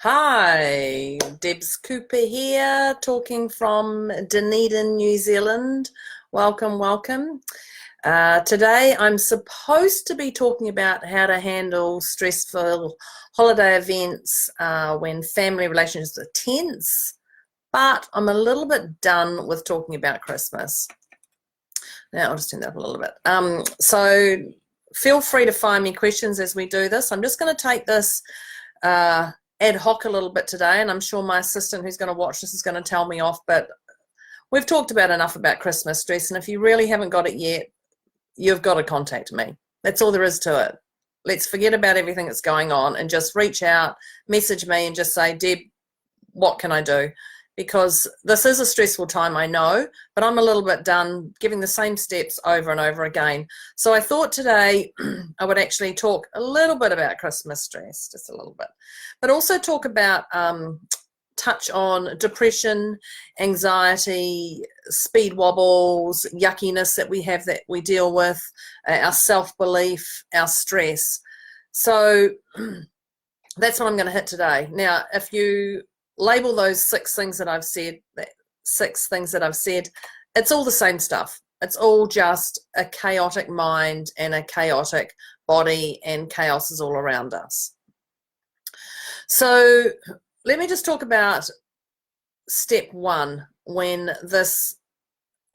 Hi, Debz Cooper here, talking from Dunedin, New Zealand. Welcome, welcome. Today I'm supposed to be talking about how to handle stressful holiday events when family relationships are tense, but I'm a little bit done with talking about Christmas. Now I'll just turn that up a little bit. So feel free to fire me questions as we do this. I'm just going to take this ad hoc a little bit today, and I'm sure my assistant who's going to watch this is going to tell me off, but we've talked about enough about Christmas stress, and if you really haven't got it yet, you've got to contact me. That's all there is to it. Let's forget about everything that's going on and just reach out, message me and just say, Deb, what can I do? Because this is a stressful time, I know, but I'm a little bit done giving the same steps over and over again. So I thought today I would actually talk a little bit about Christmas stress, just a little bit, but also talk about, touch on depression, anxiety, speed wobbles, yuckiness that we have that we deal with, our self-belief, our stress. So that's what I'm going to hit today. Now, if you label those six things that I've said, it's all the same stuff. It's all just a chaotic mind and a chaotic body, and chaos is all around us. So let me just talk about step one when this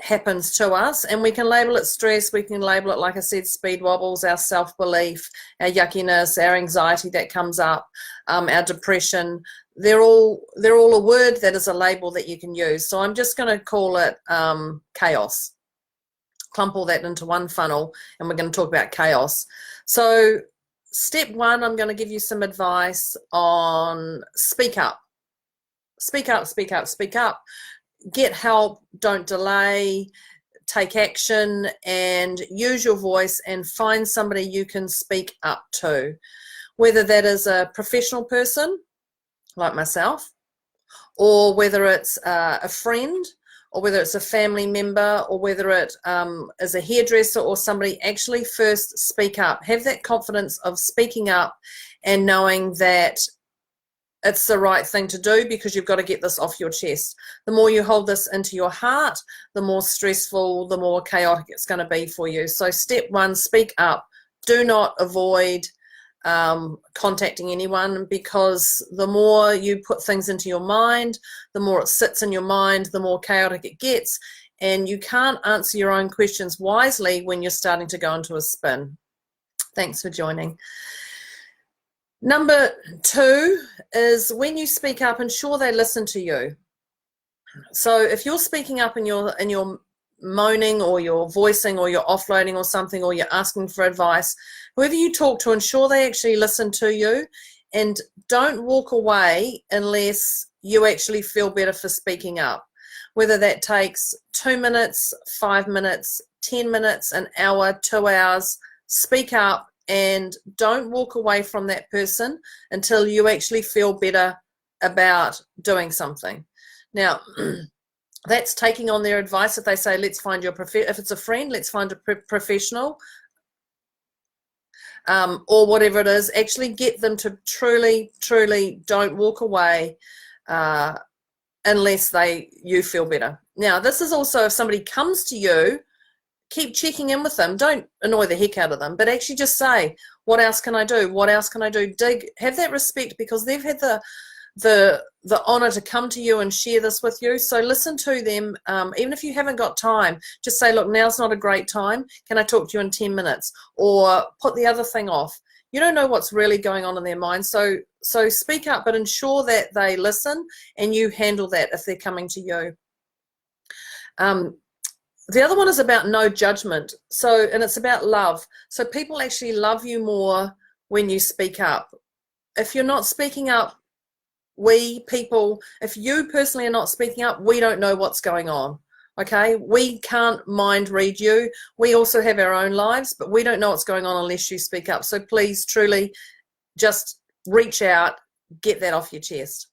happens to us, and we can label it stress, we can label it, like I said, speed wobbles, our self-belief, our yuckiness, our anxiety that comes up, our depression. They're all a word that is a label that you can use. So I'm just going to call it chaos. Clump all that into one funnel, and we're going to talk about chaos. So step one, I'm going to give you some advice on speak up. Speak up, speak up, speak up. Get help, don't delay, take action, and use your voice and find somebody you can speak up to. Whether that is a professional person, like myself, or whether it's a friend, or whether it's a family member, or whether it is a hairdresser or somebody, actually first speak up. Have that confidence of speaking up and knowing that it's the right thing to do, because you've got to get this off your chest. The more you hold this into your heart, the more stressful, the more chaotic it's going to be for you. So step one, speak up. Do not avoid contacting anyone, because the more you put things into your mind, the more it sits in your mind, the more chaotic it gets, and you can't answer your own questions wisely when you're starting to go into a spin. Thanks for joining. Number two is, when you speak up, ensure they listen to you. So if you're speaking up and you're moaning, or you're voicing, or you're offloading or something, or you're asking for advice, whoever you talk to, ensure they actually listen to you, and don't walk away unless you actually feel better for speaking up. Whether that takes 2 minutes, 5 minutes, 10 minutes, an hour, 2 hours, speak up, and don't walk away from that person until you actually feel better about doing something. Now, that's taking on their advice. If they say, let's find your if it's a friend, let's find a professional, or whatever it is, actually get them to truly don't walk away unless you feel better. Now, this is also, if somebody comes to you, keep checking in with them. Don't annoy the heck out of them, but actually just say, what else can I do? What else can I do? Dig, have that respect, because they've had the honor to come to you and share this with you. So listen to them. Even if you haven't got time, just say, look, now's not a great time. Can I talk to you in 10 minutes? Or put the other thing off. You don't know what's really going on in their mind. So speak up, but ensure that they listen and you handle that if they're coming to you. The other one is about no judgment. And it's about love. So people actually love you more when you speak up. If you're not speaking up, if you personally are not speaking up, we don't know what's going on. Okay, we can't mind read you. We also have our own lives, but we don't know what's going on unless you speak up. So please, truly, just reach out, get that off your chest.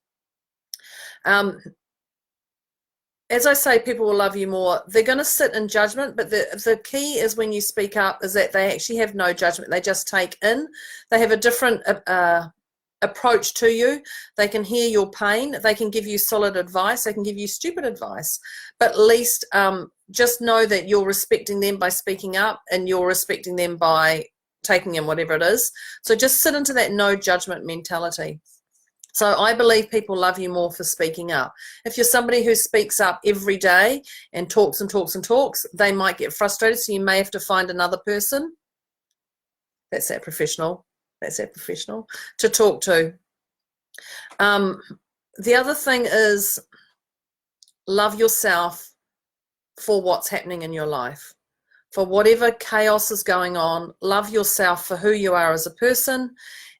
As I say, people will love you more. They're going to sit in judgment, but the key is, when you speak up, is that they actually have no judgment. They just take in. They have a different approach to you. They can hear your pain. They can give you solid advice. They can give you stupid advice. But at least just know that you're respecting them by speaking up, and you're respecting them by taking in whatever it is. So just sit into that no judgment mentality. So I believe people love you more for speaking up. If you're somebody who speaks up every day and talks and talks and talks, they might get frustrated. So you may have to find another person. That's that professional. That's that professional to talk to. The other thing is love yourself for what's happening in your life. For whatever chaos is going on, love yourself for who you are as a person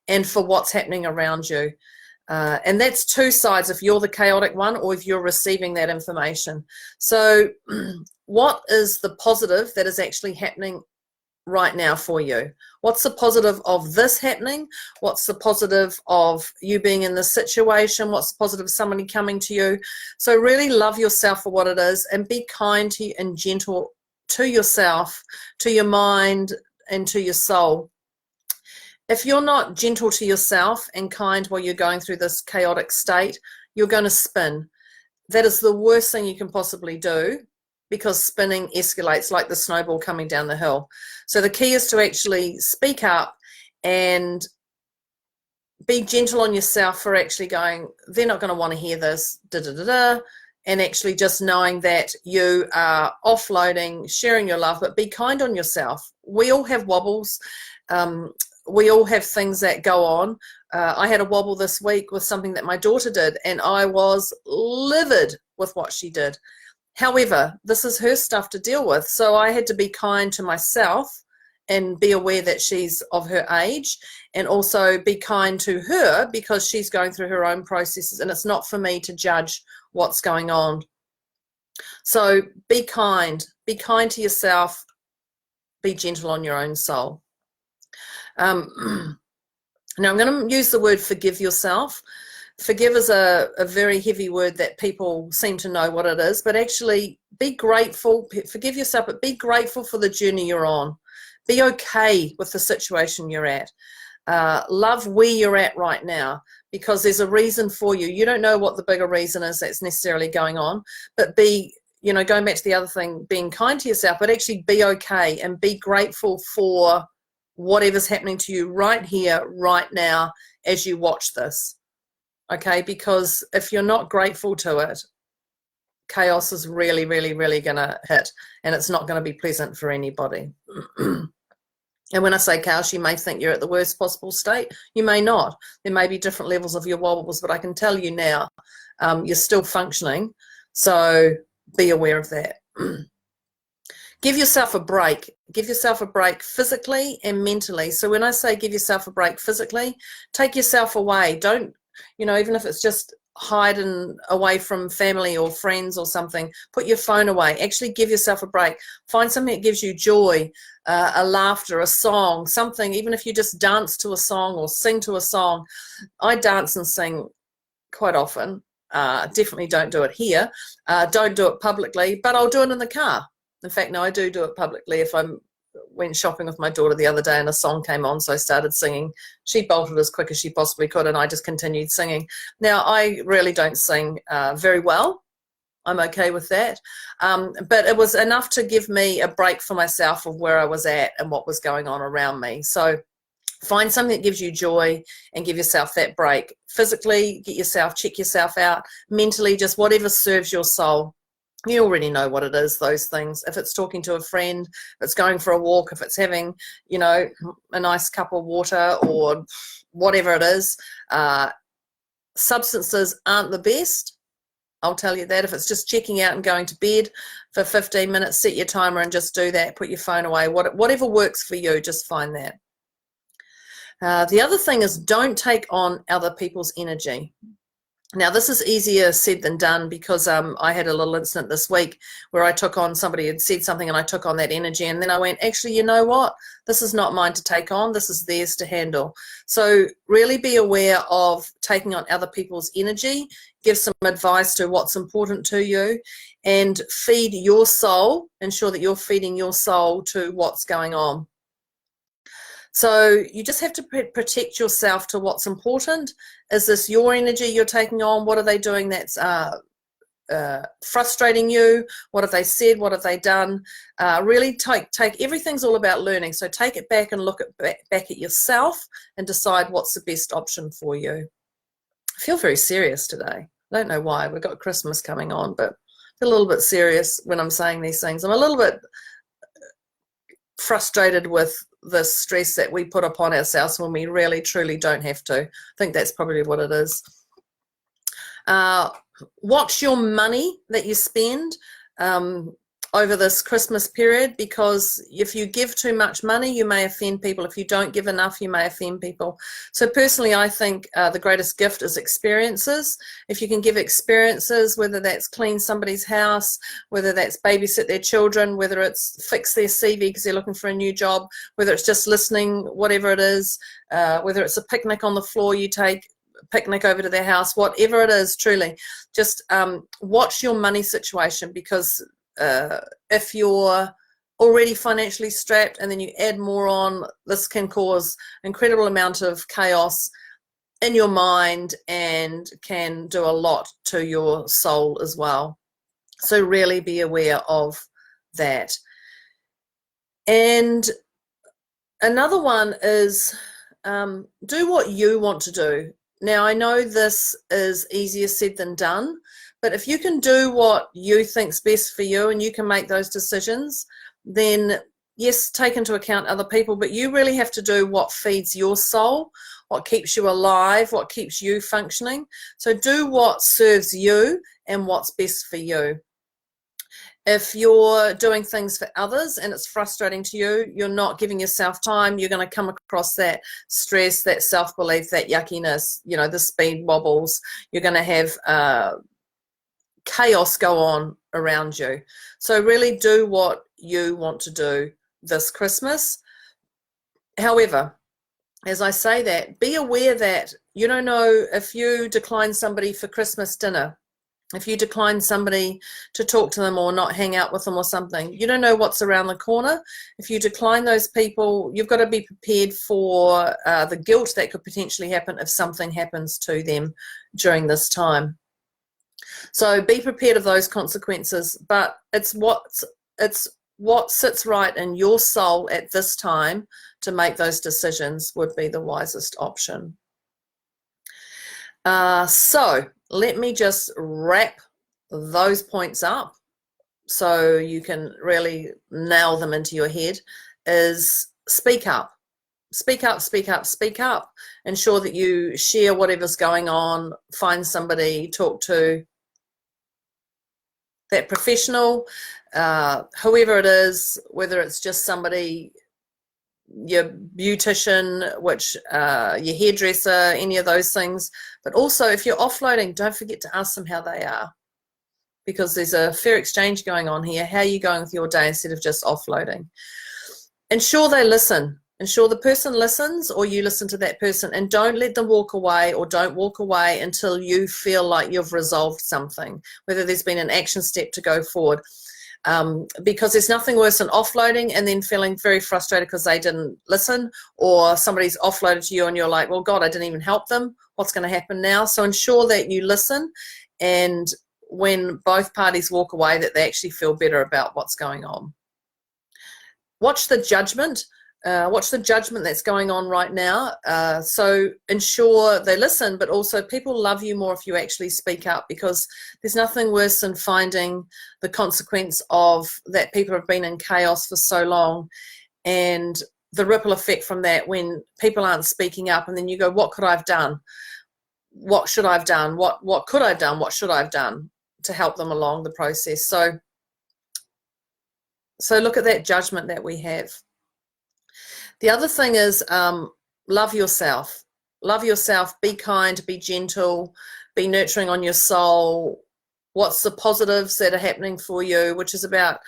and for what's happening around you. And that's two sides, if you're the chaotic one or if you're receiving that information. So what is the positive that is actually happening right now for you? What's the positive of this happening? What's the positive of you being in this situation? What's the positive of somebody coming to you? So really love yourself for what it is, and be kind to you and gentle to yourself, to your mind, and to your soul. If you're not gentle to yourself and kind while you're going through this chaotic state, you're going to spin. That is the worst thing you can possibly do, because spinning escalates like the snowball coming down the hill. So the key is to actually speak up and be gentle on yourself for actually going, they're not going to want to hear this, and actually just knowing that you are offloading, sharing your love, but be kind on yourself. We all have wobbles. We all have things that go on. I had a wobble this week with something that my daughter did, and I was livid with what she did. However, this is her stuff to deal with, so I had to be kind to myself and be aware that she's of her age, and also be kind to her because she's going through her own processes, and it's not for me to judge what's going on. So be kind to yourself, be gentle on your own soul. Now I'm going to use the word forgive yourself. Forgive is a very heavy word that people seem to know what it is, but actually be grateful. Forgive yourself, but be grateful for the journey you're on. Be okay with the situation you're at. Love where you're at right now, because there's a reason for you. You don't know what the bigger reason is that's necessarily going on, but be, going back to the other thing, being kind to yourself, but actually be okay and be grateful for whatever's happening to you right here, right now, as you watch this. Okay, because if you're not grateful to it, chaos is really, really, really going to hit, and it's not going to be pleasant for anybody. And when I say chaos, you may think you're at the worst possible state. You may not. There may be different levels of your wobbles, but I can tell you now, you're still functioning. So be aware of that. Give yourself a break. Give yourself a break physically and mentally. So when I say give yourself a break physically, take yourself away. Don't, even if it's just hiding away from family or friends or something, put your phone away. Actually give yourself a break. Find something that gives you joy, a laughter, a song, something, even if you just dance to a song or sing to a song. I dance and sing quite often. Definitely don't do it here. Don't do it publicly, but I'll do it in the car. In fact, no, I do it publicly. If I went shopping with my daughter the other day and a song came on, so I started singing. She bolted as quick as she possibly could, and I just continued singing. Now, I really don't sing very well. I'm okay with that. But it was enough to give me a break for myself of where I was at and what was going on around me. So find something that gives you joy and give yourself that break. Physically, check yourself out. Mentally, just whatever serves your soul. You already know what it is, those things. If it's talking to a friend, if it's going for a walk, if it's having, a nice cup of water or whatever it is. Substances aren't the best. I'll tell you that. If it's just checking out and going to bed for 15 minutes, set your timer and just do that. Put your phone away. Whatever works for you, just find that. The other thing is, don't take on other people's energy. Now, this is easier said than done, because I had a little incident this week where I took on, somebody had said something and I took on that energy, and then I went, actually, you know what? This is not mine to take on. This is theirs to handle. So really be aware of taking on other people's energy. Give some advice to what's important to you, and feed your soul. Ensure that you're feeding your soul to what's going on. So you just have to protect yourself to what's important. Is this your energy you're taking on? What are they doing that's frustrating you? What have they said? What have they done? Really take everything's all about learning. So take it back and look back at yourself and decide what's the best option for you. I feel very serious today. I don't know why. We've got Christmas coming on, but I feel a little bit serious when I'm saying these things. I'm a little bit frustrated with the stress that we put upon ourselves when we really truly don't have to. I think that's probably what it is. Watch your money that you spend over this Christmas period, because if you give too much money, you may offend people. If you don't give enough, you may offend people. So personally, I think the greatest gift is experiences. If you can give experiences, whether that's clean somebody's house, whether that's babysit their children, whether it's fix their CV because they're looking for a new job, whether it's just listening, whatever it is, whether it's a picnic on the floor you take, picnic over to their house, whatever it is, truly just watch your money situation, because if you're already financially strapped and then you add more on, this can cause incredible amount of chaos in your mind and can do a lot to your soul as well. So really be aware of that. And another one is do what you want to do. Now, I know this is easier said than done, but if you can do what you think's best for you and you can make those decisions, then yes, take into account other people, but you really have to do what feeds your soul, what keeps you alive, what keeps you functioning. So do what serves you and what's best for you. If you're doing things for others and it's frustrating to you, you're not giving yourself time, you're going to come across that stress, that self-belief, that yuckiness, you know, the speed wobbles. You're going to have chaos go on around you. So really do what you want to do this Christmas. However, as I say that, be aware that you don't know if you decline somebody for Christmas dinner, if you decline somebody to talk to them or not hang out with them or something, you don't know what's around the corner. If you decline those people, you've got to be prepared for the guilt that could potentially happen if something happens to them during this time. So be prepared of those consequences, but it's what sits right in your soul at this time to make those decisions would be the wisest option. So let me just wrap those points up so you can really nail them into your head. Is speak up. Speak up, speak up, speak up. Ensure that you share whatever's going on, find somebody, talk to that professional, whoever it is, whether it's just somebody, your beautician, which your hairdresser, any of those things. But also if you're offloading, don't forget to ask them how they are, because there's a fair exchange going on here. How are you going with your day instead of just offloading? Ensure they listen. Ensure the person listens, or you listen to that person, and don't let them walk away, or don't walk away until you feel like you've resolved something, whether there's been an action step to go forward. Because there's nothing worse than offloading and then feeling very frustrated because they didn't listen, or somebody's offloaded to you and you're like, well, God, I didn't even help them. What's going to happen now? So ensure that you listen, and when both parties walk away, that they actually feel better about what's going on. Watch the judgment. Watch the judgment that's going on right now. So ensure they listen, but also people love you more if you actually speak up, because there's nothing worse than finding the consequence of that people have been in chaos for so long, and the ripple effect from that when people aren't speaking up, and then you go, what could I have done? What should I have done? What could I have done? What should I have done to help them along the process? So look at that judgment that we have. The other thing is love yourself. Love yourself. Be kind, be gentle, be nurturing on your soul. What's the positives that are happening for you, which is about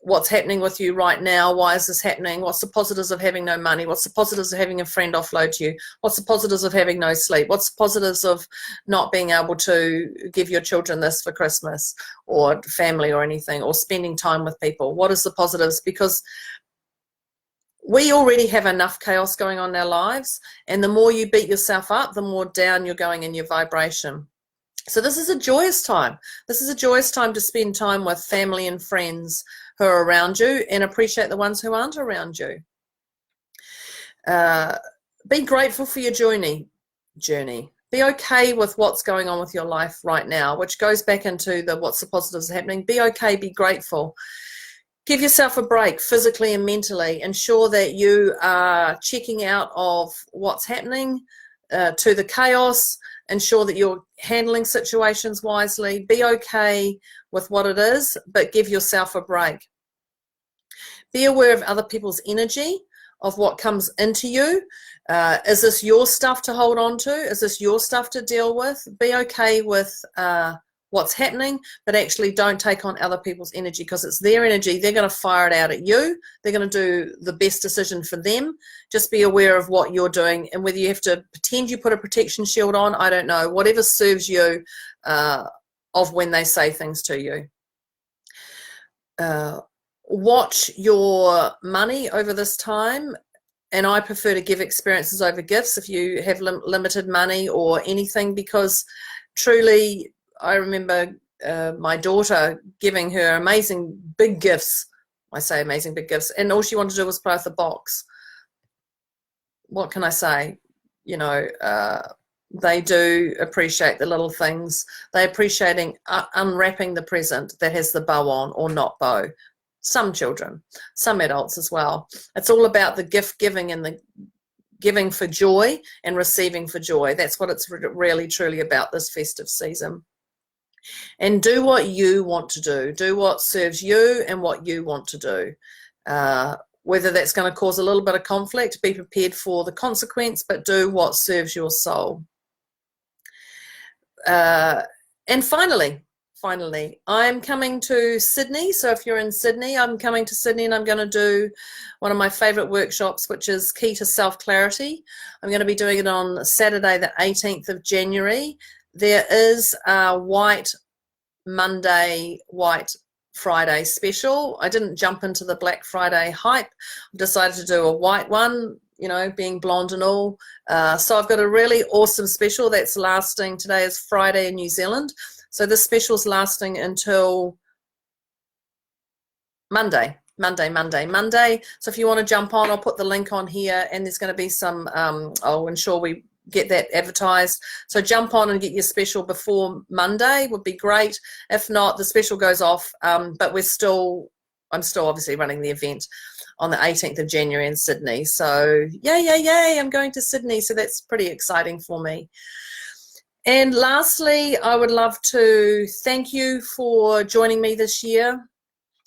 what's happening with you right now. Why is this happening? What's the positives of having no money? What's the positives of having a friend offload to you? What's the positives of having no sleep? What's the positives of not being able to give your children this for Christmas, or family or anything, or spending time with people? What is the positives? Because we already have enough chaos going on in our lives, and the more you beat yourself up, the more down you're going in your vibration. So this is a joyous time. This is a joyous time to spend time with family and friends who are around you, and appreciate the ones who aren't around you. Be grateful for your journey. Be okay with what's going on with your life right now, which goes back into what's the positives happening. Be okay, be grateful. Give yourself a break physically and mentally. Ensure that you are checking out of what's happening to the chaos. Ensure that you're handling situations wisely. Be okay with what it is, but give yourself a break. Be aware of other people's energy, of what comes into you. Is this your stuff to hold on to? Is this your stuff to deal with? Be okay with what's happening, but actually don't take on other people's energy, because it's their energy. They're going to fire it out at you. They're going to do the best decision for them. Just be aware of what you're doing, and whether you have to pretend you put a protection shield on, I don't know. Whatever serves you of when they say things to you. Watch your money over this time, and I prefer to give experiences over gifts if you have limited money or anything, because truly I remember my daughter giving her amazing big gifts. I say amazing big gifts, and all she wanted to do was play with the box. What can I say? You know, they do appreciate the little things. They're appreciating unwrapping the present that has the bow on or not bow. Some children, some adults as well. It's all about the gift giving and the giving for joy and receiving for joy. That's what it's really truly about this festive season. And do what you want to do. Do what serves you and what you want to do. Whether that's going to cause a little bit of conflict, be prepared for the consequence, but do what serves your soul. And finally, I'm coming to Sydney. So if you're in Sydney, I'm coming to Sydney, and I'm going to do one of my favorite workshops, which is Key to Self-Clarity. I'm going to be doing it on Saturday, the 18th of January. There is a White Monday, White Friday special. I didn't jump into the Black Friday hype. I decided to do a white one, you know, being blonde and all. So I've got a really awesome special that's lasting. Today is Friday in New Zealand. So this special's lasting until Monday. So if you want to jump on, I'll put the link on here, and there's going to be some, I'll ensure we get that advertised. So jump on and get your special before Monday would be great. If not, the special goes off, but I'm still obviously running the event on the 18th of January in Sydney. So yay, I'm going to Sydney. So that's pretty exciting for me. And lastly, I would love to thank you for joining me this year.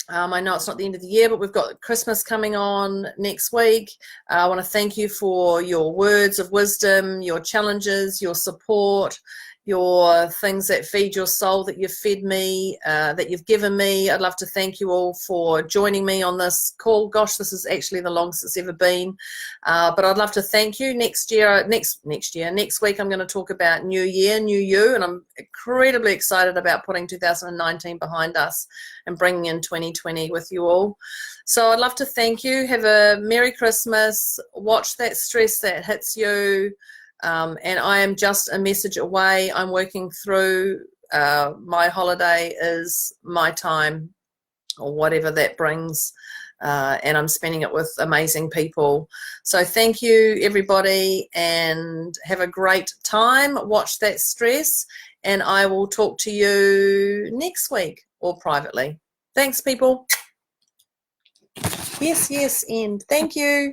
I know it's not the end of the year, but we've got Christmas coming on next week. I want to thank you for your words of wisdom, your challenges, your support, your things that feed your soul, that you've fed me, that you've given me. I'd love to thank you all for joining me on this call. Gosh, this is actually the longest it's ever been. But I'd love to thank you. Next week, I'm going to talk about New Year, New You, and I'm incredibly excited about putting 2019 behind us and bringing in 2020 with you all. So I'd love to thank you. Have a Merry Christmas. Watch that stress that hits you. And I am just a message away. I'm working through my holiday is my time, or whatever that brings, and I'm spending it with amazing people. So thank you, everybody, and have a great time. Watch that stress, and I will talk to you next week or privately. Thanks, people. Yes, and thank you.